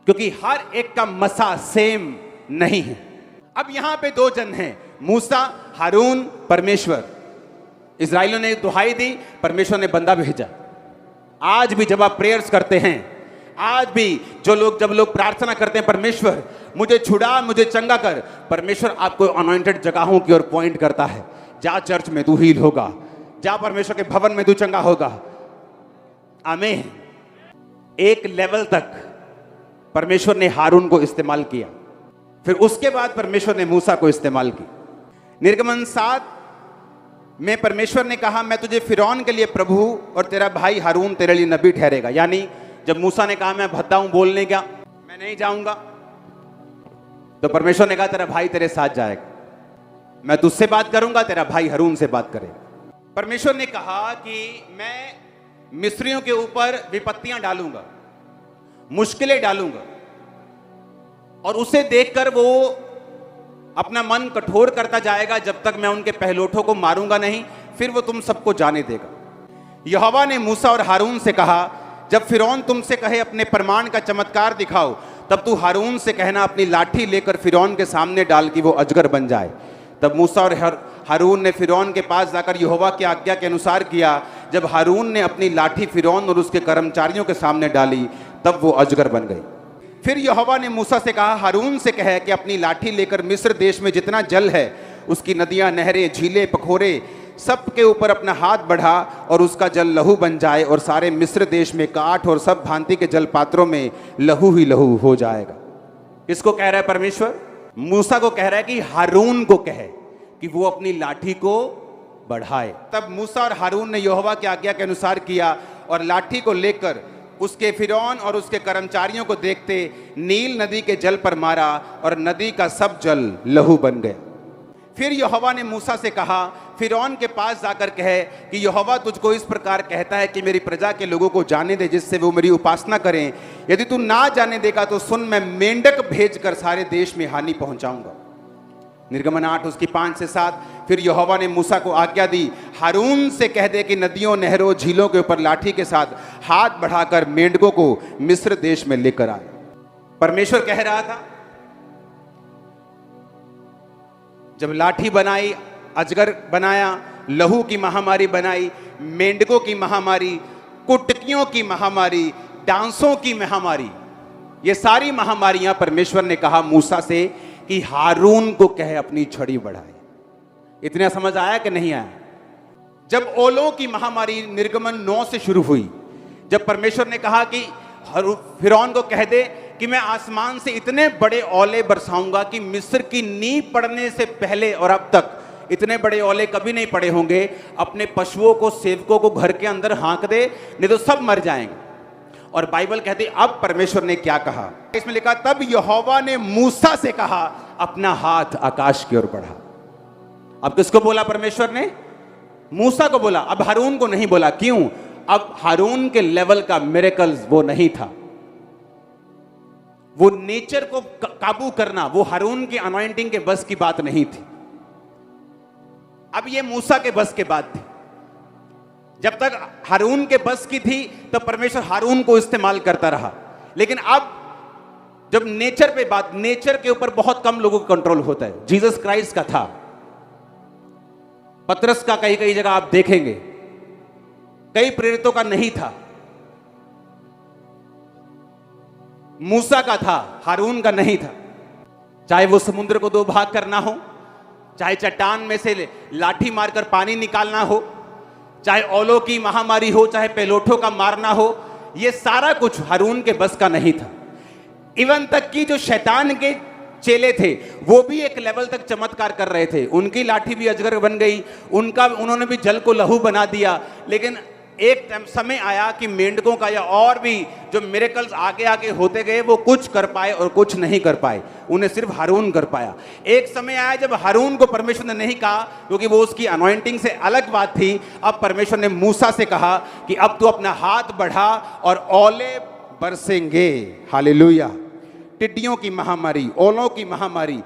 क्योंकि हर एक का मसा सेम नहीं है। अब यहां पे दो जन हैं, मूसा, हारून, परमेश्वर। इजराइलियों ने दुहाई दी, परमेश्वर ने बंदा भेजा। आज भी जब आप प्रेयर्स करते हैं, आज भी जब लोग प्रार्थना करते हैं, परमेश्वर मुझे छुड़ा, मुझे चंगा कर, परमेश्वर आपको अनॉइंटेड जगहों की ओर पॉइंट करता है। जा चर्च में तू हील होगा, जा परमेश्वर के भवन में तू चंगा होगा। आमीन। एक लेवल तक परमेश्वर ने हारून को इस्तेमाल किया, फिर उसके बाद परमेश्वर ने मूसा को इस्तेमाल की। निर्गमन 7 में परमेश्वर ने कहा, मैं तुझे फिरौन के लिए प्रभु और तेरा भाई हारून तेरे लिए नबी ठहरेगा। यानी जब मूसा ने कहा मैं भद्दा हूं बोलने का, मैं नहीं जाऊंगा, तो परमेश्वर ने कहा तेरा भाई तेरे साथ जाएगा, मैं तुझसे बात करूंगा, तेरा भाई हारून से बात करेगा। परमेश्वर ने कहा कि मैं मिस्रियों के ऊपर विपत्तियां डालूंगा, मुश्किलें डालूंगा, और उसे देखकर वो अपना मन कठोर करता जाएगा जब तक मैं उनके पहलोठों को मारूंगा नहीं, फिर वो तुम सबको जाने देगा। यहोवा ने मूसा और हारून से कहा, जब फिरौन तुमसे कहे अपने प्रमाण का चमत्कार दिखाओ, तब तू हारून से कहना अपनी लाठी लेकर फिरौन के सामने डाल कि वो अजगर बन जाए। तब मूसा और हारून ने फिरौन के पास जाकर यहोवा की आज्ञा के अनुसार किया। जब हारून ने अपनी लाठी फिरौन और उसके कर्मचारियों के सामने डाली, तब वो अजगर बन गई। फिर यहोवा ने मूसा से कहा, हारून से कह कि अपनी लाठी लेकर मिस्र देश में जितना जल है, उसकी नदियां, नहरें, झीलें, पखोरे सब के ऊपर अपना हाथ बढ़ा और उसका जल लहू बन जाए, और सारे मिस्र देश में काठ और सब भांति के जल पात्रों में लहू ही लहू हो जाएगा। किसको कह रहा है परमेश्वर? मूसा को कह रहा है कि हारून को कहे कि वो अपनी लाठी को बढ़ाए। तब मूसा और हारून ने यहोवा की आज्ञा के अनुसार किया और लाठी को लेकर उसके फिरौन और उसके कर्मचारियों को देखते नील नदी के जल पर मारा, और नदी का सब जल लहू बन गया। फिर यहोवा ने मूसा से कहा, फिरौन के पास जाकर कहे कि यहोवा तुझको इस प्रकार कहता है कि मेरी प्रजा के लोगों को जाने दे, जिससे वो मेरी उपासना करें। यदि तू ना जाने देगा तो सुन, मैं मेंढक भेजकर सारे देश में हानि पहुंचाऊंगा। निर्गमन 8 उसकी 5 से 7। फिर यहोवा ने मूसा को आज्ञा दी, हारून से कह दे कि नदियों, नहरों, झीलों के ऊपर लाठी के साथ हाथ बढ़ाकर मेंढकों को मिस्र देश में लेकर आए। परमेश्वर कह रहा था, जब लाठी बनाई, अजगर बनाया, लहू की महामारी बनाई, मेंढकों की महामारी, कुटकियों की महामारी, डांसों की महामारी, ये सारी महामारियां परमेश्वर ने कहा मूसा से कि हारून को कहे अपनी छड़ी बढ़ाए। इतना समझ आया कि नहीं आया? जब ओलों की महामारी निर्गमन 9 से शुरू हुई, जब परमेश्वर ने कहा कि फिरौन को कह दे कि मैं आसमान से इतने बड़े ओले बरसाऊंगा कि मिस्र की नींव पड़ने से पहले और अब तक इतने बड़े ओले कभी नहीं पड़े होंगे, अपने पशुओं को, सेवकों को घर के अंदर हाँक दे, नहीं तो सब मर जाएंगे। और बाइबल कहती अब परमेश्वर ने क्या कहा, इसमें लिखा, तब यहोवा ने मूसा से कहा अपना हाथ आकाश की ओर बढ़ा। अब किसको बोला परमेश्वर ने? मूसा को बोला। अब हारून को नहीं बोला। क्यों? अब हारून के लेवल का मिरेकल्स वो नहीं था। वो नेचर को काबू करना, वो हारून की अनॉइंटिंग के बस की बात नहीं थी। अब ये मूसा के बस के बात थी। जब तक हारून के बस की थी तब परमेश्वर हारून को इस्तेमाल करता रहा, लेकिन अब जब नेचर पे बात, नेचर के ऊपर बहुत कम लोगों का कंट्रोल होता है। जीसस क्राइस्ट का था, पतरस का कई कई जगह आप देखेंगे, कई प्रेरितों का नहीं था, मूसा का था, हारून का नहीं था। चाहे वो समुद्र को 2 भाग करना हो, चाहे चट्टान में से लाठी मारकर पानी निकालना हो, चाहे ओलों की महामारी हो, चाहे पेलोठों का मारना हो, ये सारा कुछ हारून के बस का नहीं था। इवन तक कि जो शैतान के चेले थे वो भी एक लेवल तक चमत्कार कर रहे थे। उनकी लाठी भी अजगर बन गई, उन्होंने भी जल को लहू बना दिया। लेकिन एक समय आया कि मेंढकों का या और भी जो मिरेकल्स आगे आगे होते गए, वो कुछ कर पाए और कुछ नहीं कर पाए, उन्हें सिर्फ हारून कर पाया। एक समय आया जब हारून को परमेश्वर ने नहीं कहा, क्योंकि वो उसकी अनॉइंटिंग से अलग बात थी। अब परमेश्वर ने मूसा से कहा कि अब तू अपना हाथ बढ़ा और ओले बरसेंगे। हालेलुया। टिड्डियों की महामारी, ओलों की महामारी,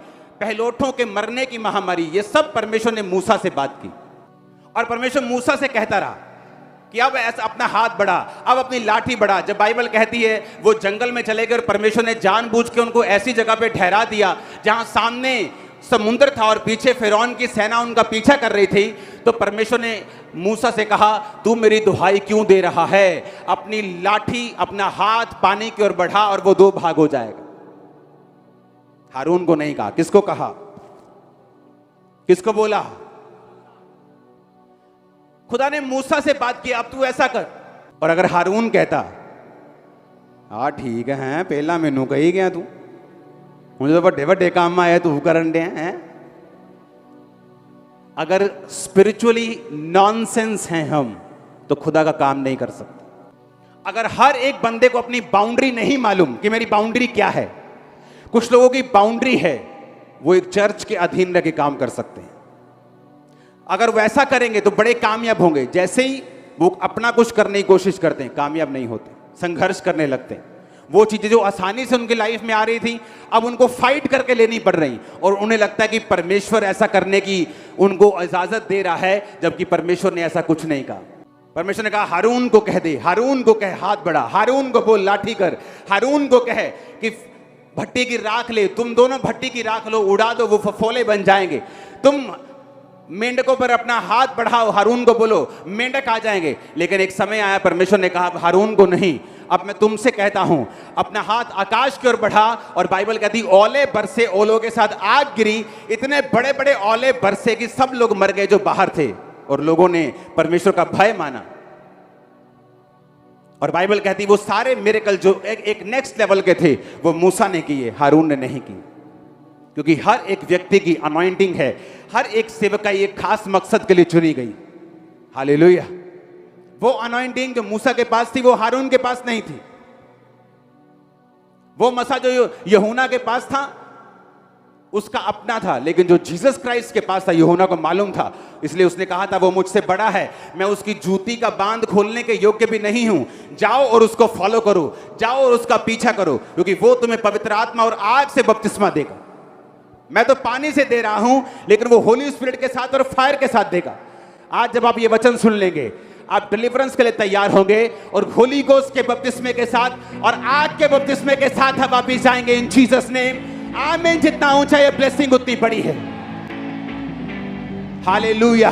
पहलोठों के मरने की महामारी, ये सब परमेश्वर ने मूसा से बात की। और परमेश्वर मूसा से कहता रहा कि अब ऐसा अपना हाथ बढ़ा, अब अपनी लाठी बढ़ा। जब बाइबल कहती है वो जंगल में चले गए और परमेश्वर ने जानबूझ के उनको ऐसी जगह पे ठहरा दिया जहां सामने समुद्र था और पीछे फिरौन की सेना उनका पीछा कर रही थी, तो परमेश्वर ने मूसा से कहा, तू मेरी दुहाई क्यों दे रहा है? अपनी लाठी, अपना हाथ पानी की ओर बढ़ा और वो दो भाग हो जाएगा। हारून को नहीं कहा, किसको कहा? किसको बोला? खुदा ने मूसा से बात की, अब तू ऐसा कर। और अगर हारून कहता, हाँ ठीक है, पहला मैनू कही गया तू, मुझे तो बड़े बड़े काम आए तू करन दे हैं। अगर स्पिरिचुअली नॉनसेंस हैं हम, तो खुदा का काम नहीं कर सकते। अगर हर एक बंदे को अपनी बाउंड्री नहीं मालूम कि मेरी बाउंड्री क्या है, कुछ लोगों की बाउंड्री है, वो एक चर्च के अधीन रह के काम कर सकते हैं। अगर वैसा करेंगे तो बड़े कामयाब होंगे। जैसे ही वो अपना कुछ करने की कोशिश करते हैं, कामयाब नहीं होते, संघर्ष करने लगते हैं। वो चीजें जो आसानी से उनकी लाइफ में आ रही थी, अब उनको फाइट करके लेनी पड़ रही, और उन्हें लगता है कि परमेश्वर ऐसा करने की उनको इजाजत दे रहा है, जबकि परमेश्वर ने ऐसा कुछ नहीं कहा। परमेश्वर ने कहा, हारून को कह दे, हारून को कह हाथ बढ़ा, हारून को बोल लाठी कर, हारून को कह कि भट्टी की राख ले, तुम दोनों भट्टी की राख लो, उड़ा दो, वो फफोले बन जाएंगे। तुम मेंढकों पर अपना हाथ बढ़ाओ, हारून को बोलो, मेंढक आ जाएंगे। लेकिन एक समय आया, परमेश्वर ने कहा, हारून को नहीं, अब मैं तुमसे कहता हूं, अपना हाथ आकाश की ओर बढ़ा। और बाइबल कहती, ओले बरसे, ओलों के साथ आग गिरी, इतने बड़े बड़े ओले बरसे कि सब लोग मर गए जो बाहर थे, और लोगों ने परमेश्वर का भय माना। और बाइबल कहती, वो सारे मिरेकल जो एक नेक्स्ट लेवल के थे, वो मूसा ने किए, हारून ने नहीं किए। क्योंकि हर एक व्यक्ति की अनॉइंटिंग है, हर एक सेवकाई एक खास मकसद के लिए चुनी गई। हालेलुया। वो अनॉइंटिंग जो मूसा के पास थी, वो हारून के पास नहीं थी। वो मसा जो यूहन्ना के पास था, उसका अपना था, लेकिन जो जीसस क्राइस्ट के पास था, यूहन्ना को मालूम था, इसलिए उसने कहा था, वो मुझसे बड़ा है, मैं उसकी जूती का बांध खोलने के योग्य भी नहीं हूं। जाओ और उसको फॉलो करो, जाओ और उसका पीछा करो, क्योंकि वो तुम्हें पवित्र आत्मा और आग से बपतिस्मा देगा। मैं तो पानी से दे रहा हूं, लेकिन वो होली स्पिरिट के साथ और फायर के साथ देगा। आज जब आप ये वचन सुन लेंगे, आप डिलीवरेंस के लिए तैयार होंगे, और होली गोस्ट के बपतिस्मे के साथ और आग के बपतिस्मे के साथ आप वापिस आएंगे इन जीसस नेम। आमीन। जितना ऊंचा ये ब्लेसिंग उतनी बड़ी है। हालेलुया।